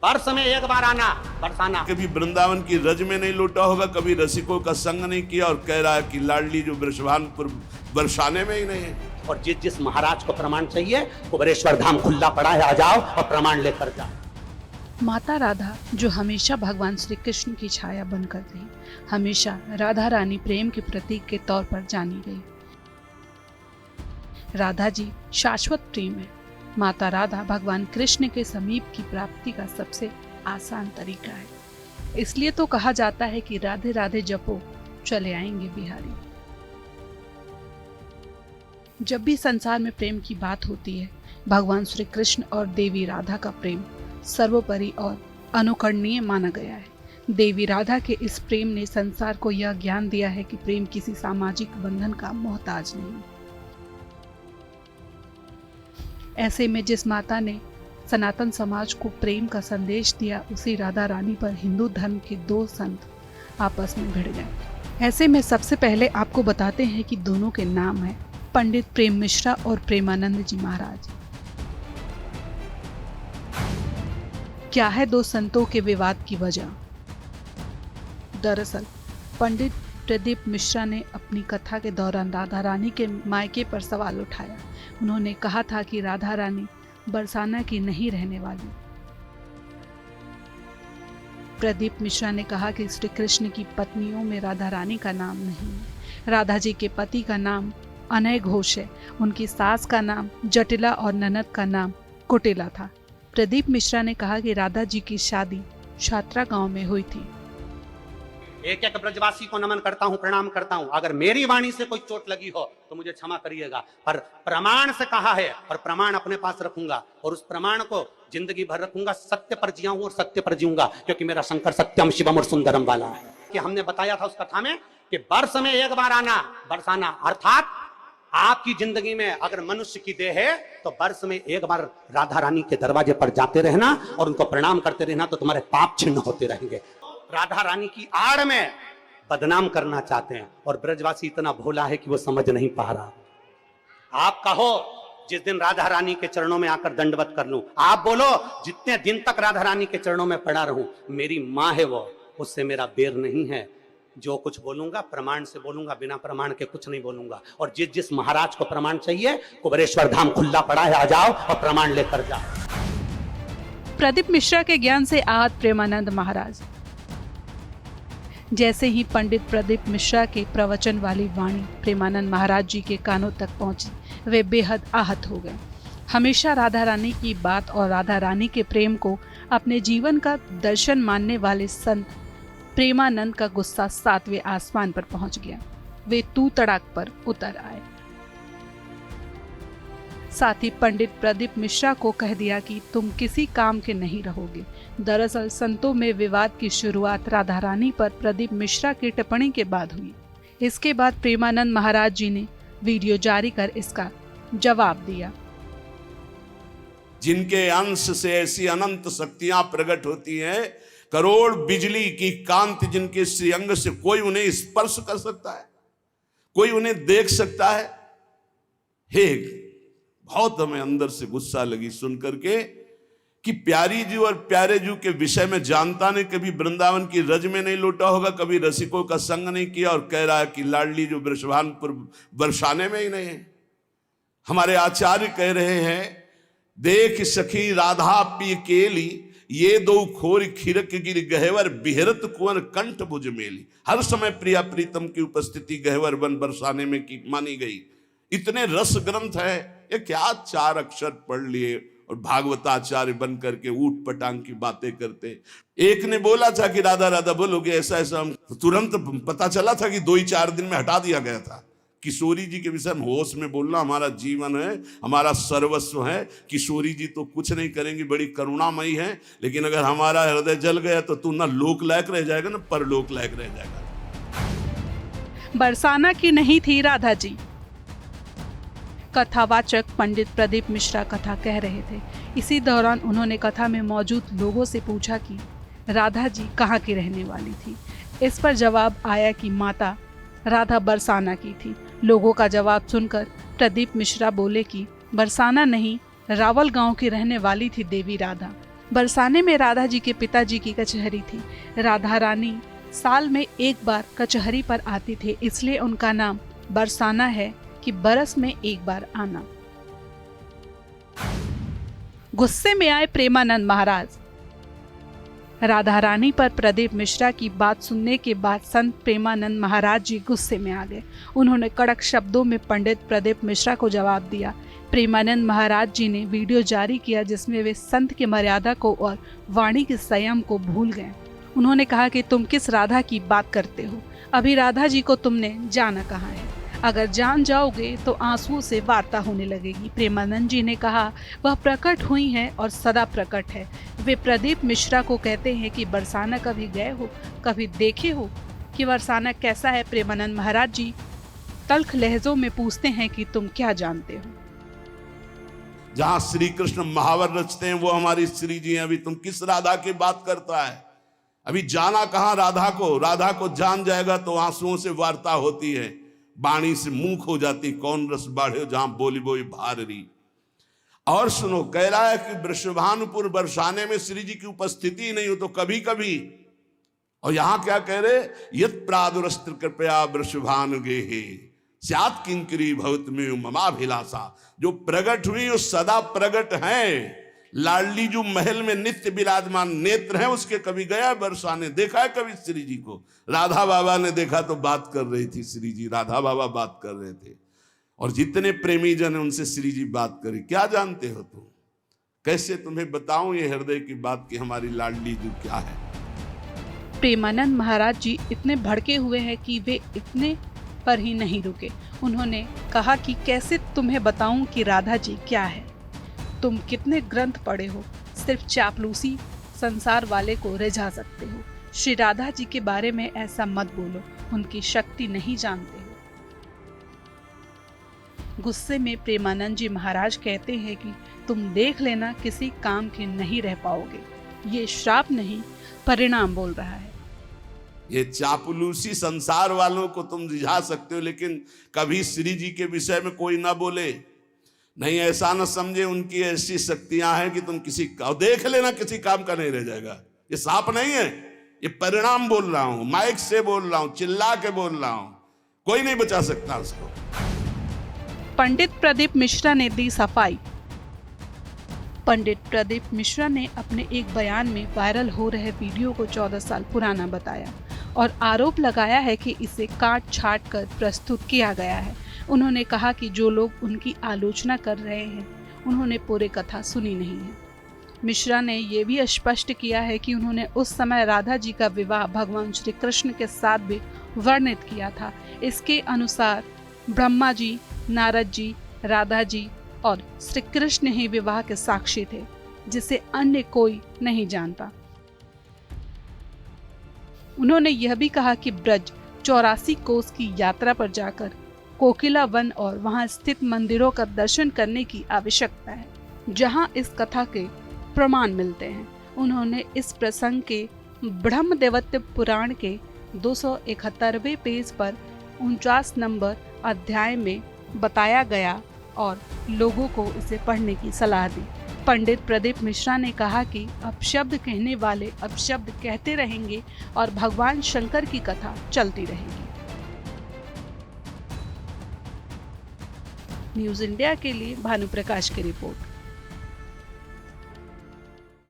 वर्ष में एक बार आना बरसाना। कभी वृंदावन की रज में नहीं लौटा होगा, कभी रसिकों का संग नहीं किया, और कह रहा है कि लाडली जो वृषभानपुर बरसाने में ही नहीं है। और जिस महाराज को प्रमाण चाहिए कुबेरेश्वर धाम खुला पड़ा है, आ जाओ और प्रमाण लेकर जाओ। माता राधा जो हमेशा भगवान श्री कृष्ण की छाया बनकर थी, हमेशा राधा रानी प्रेम के प्रतीक के तौर पर जानी गई। राधा जी शाश्वत प्रेम है। माता राधा भगवान कृष्ण के समीप की प्राप्ति का सबसे आसान तरीका है। इसलिए तो कहा जाता है कि राधे राधे जपो चले आएंगे बिहारी। जब भी संसार में प्रेम की बात होती है, भगवान श्री कृष्ण और देवी राधा का प्रेम सर्वोपरि और अनुकरणीय माना गया है। देवी राधा के इस प्रेम ने संसार को यह ज्ञान दिया है कि प्रेम किसी सामाजिक बंधन का मोहताज नहीं। ऐसे में जिस माता ने सनातन समाज को प्रेम का संदेश दिया, उसी राधा रानी पर हिंदू धर्म के दो संत आपस में भिड़ गए। ऐसे में सबसे पहले आपको बताते हैं कि दोनों के नाम हैं पंडित प्रेम मिश्रा और प्रेमानंद जी महाराज। क्या है दो संतों के विवाद की वजह? दरअसल पंडित प्रदीप मिश्रा ने अपनी कथा के दौरान राधा रानी के मायके पर सवाल उठाया। उन्होंने कहा था कि राधा रानी बरसाना की नहीं रहने वाली। प्रदीप मिश्रा ने कहा कि श्री कृष्ण की पत्नियों में राधा रानी का नाम नहीं है। राधा जी के पति का नाम अनय घोष है, उनकी सास का नाम जटिला और ननद का नाम कुटिला था। प्रदीप मिश्रा ने कहा कि राधा जी की शादी छात्रा गांव में हुई थी। एक एक ब्रजवासी को नमन करता हूँ, प्रणाम करता हूँ। अगर मेरी वाणी से कोई चोट लगी हो तो मुझे क्षमा करिएगा, पर प्रमाण से कहा है और प्रमाण अपने पास रखूंगा और उस प्रमाण को जिंदगी भर रखूंगा। सत्य पर जियाऊं और सत्य पर जीऊंगा, क्योंकि मेरा शंकर सत्यम शिवम और सुंदरम वाला है। कि हमने बताया था उस कथा में कि वर्ष में एक बार आना बरसाना, अर्थात आपकी जिंदगी में अगर मनुष्य की देह है तो वर्ष में एक बार राधा रानी के दरवाजे पर जाते रहना और उनको प्रणाम करते रहना, तो तुम्हारे पाप छिन्न होते रहेंगे। राधा रानी की आड़ में बदनाम करना चाहते हैं और ब्रजवासी इतना भोला है कि वो समझ नहीं पा रहा। आप कहो जिस दिन राधा रानी के चरणों में आकर दंडवत कर लूं, आप बोलो जितने दिन तक राधा रानी के चरणों में पड़ा रहूं, मेरी माँ है वो, उससे मेरा बेर नहीं है। जो कुछ बोलूंगा प्रमाण से बोलूंगा, बिना प्रमाण के कुछ नहीं बोलूंगा। और जिस महाराज को प्रमाण चाहिए कुबेरेश्वर धाम खुला पड़ा है, आ जाओ और प्रमाण लेकर जाओ। प्रदीप मिश्रा के ज्ञान से आहत प्रेमानंद महाराज। जैसे ही पंडित प्रदीप मिश्रा के प्रवचन वाली वाणी प्रेमानंद महाराज जी के कानों तक पहुंची, वे बेहद आहत हो गए। हमेशा राधा रानी की बात और राधा रानी के प्रेम को अपने जीवन का दर्शन मानने वाले संत प्रेमानंद का गुस्सा 7वें आसमान पर पहुंच गया। वे तू तड़ाक पर उतर आए। साथ ही पंडित प्रदीप मिश्रा को कह दिया कि तुम किसी काम के नहीं रहोगे। दरअसल संतों में विवाद की शुरुआत राधा रानी पर प्रदीप मिश्रा की टिप्पणी के बाद हुई। इसके बाद प्रेमानंद महाराज जी ने वीडियो जारी कर इसका जवाब दिया। जिनके अंश से ऐसी अनंत शक्तियां प्रकट होती हैं, करोड़ बिजली की कांति जिनके श्रीअंग से कोई उन्हें स्पर्श कर सकता है, कोई उन्हें देख सकता है। हे, बहुत हमें अंदर से गुस्सा लगी सुन करके कि प्यारी जी और प्यारे जी के विषय में जानता नहीं, कभी वृंदावन की रज में नहीं लौटा होगा, कभी रसिकों का संग नहीं किया, और कह रहा है कि लाडली जो वृषभानपुर बरसाने में ही नहीं है। हमारे आचार्य कह रहे हैं, देख सखी राधा पी केली, ये दो खोर खिरक गिर गहवर बिहरत कुंवर कंठ भुज मेली। हर समय प्रिया प्रीतम की उपस्थिति गहवर बन बरसाने में की मानी गई। इतने रस ग्रंथ है, ये क्या 4 अक्षर पढ़ लिए और भागवताचार्य बन करके ऊट पटांग की बातें करते। एक ने बोला था कि राधा राधा बोलोगे ऐसा ऐसा, हम तुरंत पता चला था कि 2-4 दिन में हटा दिया गया था। किशोरी जी के विषय में होश में बोलना हमारा जीवन है, हमारा सर्वस्व है। किशोरी जी तो कुछ नहीं करेंगी, बड़ी करुणामयी है, लेकिन अगर हमारा हृदय जल गया तो तू ना लोक लायक रह जाएगा ना परलोक लायक रह जाएगा। बरसाना की नहीं थी राधा जी। कथावाचक पंडित प्रदीप मिश्रा कथा कह रहे थे। इसी दौरान उन्होंने कथा में मौजूद लोगों से पूछा कि राधा जी कहाँ की रहने वाली थी। इस पर जवाब आया कि माता राधा बरसाना की थी। लोगों का जवाब सुनकर प्रदीप मिश्रा बोले कि बरसाना नहीं, रावल गांव की रहने वाली थी देवी राधा। बरसाने में राधा जी के पिताजी की कचहरी थी। राधा रानी साल में एक बार कचहरी पर आती थे, इसलिए उनका नाम बरसाना है कि बरस में एक बार आना। गुस्से में आए प्रेमानंद महाराज। राधा रानी पर प्रदीप मिश्रा की बात सुनने के बाद संत प्रेमानंद महाराज जी गुस्से में आ गए। उन्होंने कड़क शब्दों में पंडित प्रदीप मिश्रा को जवाब दिया। प्रेमानंद महाराज जी ने वीडियो जारी किया जिसमें वे संत की मर्यादा को और वाणी के संयम को भूल गए। उन्होंने कहा कि तुम किस राधा की बात करते हो? अभी राधा जी को तुमने जाना कहाँ है? अगर जान जाओगे तो आंसुओं से वार्ता होने लगेगी। प्रेमानंद जी ने कहा वह प्रकट हुई है और सदा प्रकट है। वे प्रदीप मिश्रा को कहते हैं कि बरसाना कभी गए हो, कभी देखे हो कि बरसाना कैसा है? प्रेमानंद महाराज जी तल्ख लहजों में पूछते हैं कि तुम क्या जानते हो? जहां श्री कृष्ण महावर रचते हैं वो हमारी श्री जी हैं। अभी तुम किस राधा की बात करता है? अभी जाना कहां राधा को? राधा को जान जाएगा तो आंसुओं से वार्ता होती है, बाणी से मूक हो जाती। कौन रस बाढ़े जहां बोली बोई भारी। और सुनो, कह रहा है कि वृषभानुपुर बरसाने में श्री जी की उपस्थिति नहीं हो तो कभी कभी। और यहां क्या कह रहे? यत् प्रादुरस्त्र कृपया वृषभानुगे स्यात् किंकरी भवतमेव ममाभिलाषा। जो प्रकट हुई वो सदा प्रकट है। लाडली जो महल में नित्य विराजमान नेत्र है उसके कभी गया बरसाने? देखा है कभी श्री जी को? राधा बाबा ने देखा तो बात कर रही थी श्री जी, राधा बाबा बात कर रहे थे। और जितने प्रेमी जन है उनसे श्री जी बात करी। क्या जानते हो तुम? कैसे तुम्हें बताऊं ये हृदय की बात कि हमारी लाडली जो क्या है। प्रेमानंद महाराज जी इतने भड़के हुए हैं कि वे इतने पर ही नहीं रुके। उन्होंने कहा कि कैसे तुम्हें बताऊं कि राधा जी क्या है? तुम कितने ग्रंथ पढ़े हो? सिर्फ चापलूसी संसार वाले को रिझा सकते हो। श्री राधा जी के बारे में ऐसा मत बोलो, उनकी शक्ति नहीं जानते हो। गुस्से में प्रेमानंद जी महाराज कहते हैं कि तुम देख लेना किसी काम के नहीं रह पाओगे। ये श्राप नहीं, परिणाम बोल रहा है। ये चापलूसी संसार वालों को तुम रिझा सकते हो, लेकिन कभी श्री जी के विषय में कोई ना बोले। नहीं, ऐसा ना समझे उनकी ऐसी शक्तियां हैं कि तुम किसी का देख लेना किसी काम का नहीं रह जाएगा। ये साप नहीं है, ये परिणाम बोल रहा हूं, माइक से बोल रहा हूं, चिल्ला के बोल रहा हूं। कोई नहीं बचा सकता उसको। पंडित प्रदीप मिश्रा ने दी सफाई। पंडित प्रदीप मिश्रा ने अपने एक बयान में वायरल हो रहे वीडियो को 14 साल पुराना बताया और आरोप लगाया है कि इसे काट छाट कर प्रस्तुत किया गया है। उन्होंने कहा कि जो लोग उनकी आलोचना कर रहे हैं उन्होंने पूरी कथा सुनी नहीं है। मिश्रा ने यह भी स्पष्ट किया है कि उन्होंने उस समय राधा जी का विवाह भगवान श्री कृष्ण के साथ भी वर्णित किया था। इसके अनुसार ब्रह्मा जी, नारद जी, राधा जी और श्री कृष्ण ही विवाह के साक्षी थे, जिसे अन्य कोई नहीं जानता। उन्होंने यह भी कहा कि ब्रज 84 कोस की यात्रा पर जाकर कोकिला वन और वहां स्थित मंदिरों का दर्शन करने की आवश्यकता है, जहां इस कथा के प्रमाण मिलते हैं। उन्होंने इस प्रसंग के ब्रह्मदेवत्य पुराण के 271वें पेज पर 49 नंबर अध्याय में बताया गया और लोगों को इसे पढ़ने की सलाह दी। पंडित प्रदीप मिश्रा ने कहा कि अपशब्द कहने वाले अपशब्द कहते रहेंगे और भगवान शंकर की कथा चलती रहेगी। न्यूज़ इंडिया के लिए भानु प्रकाश की रिपोर्ट।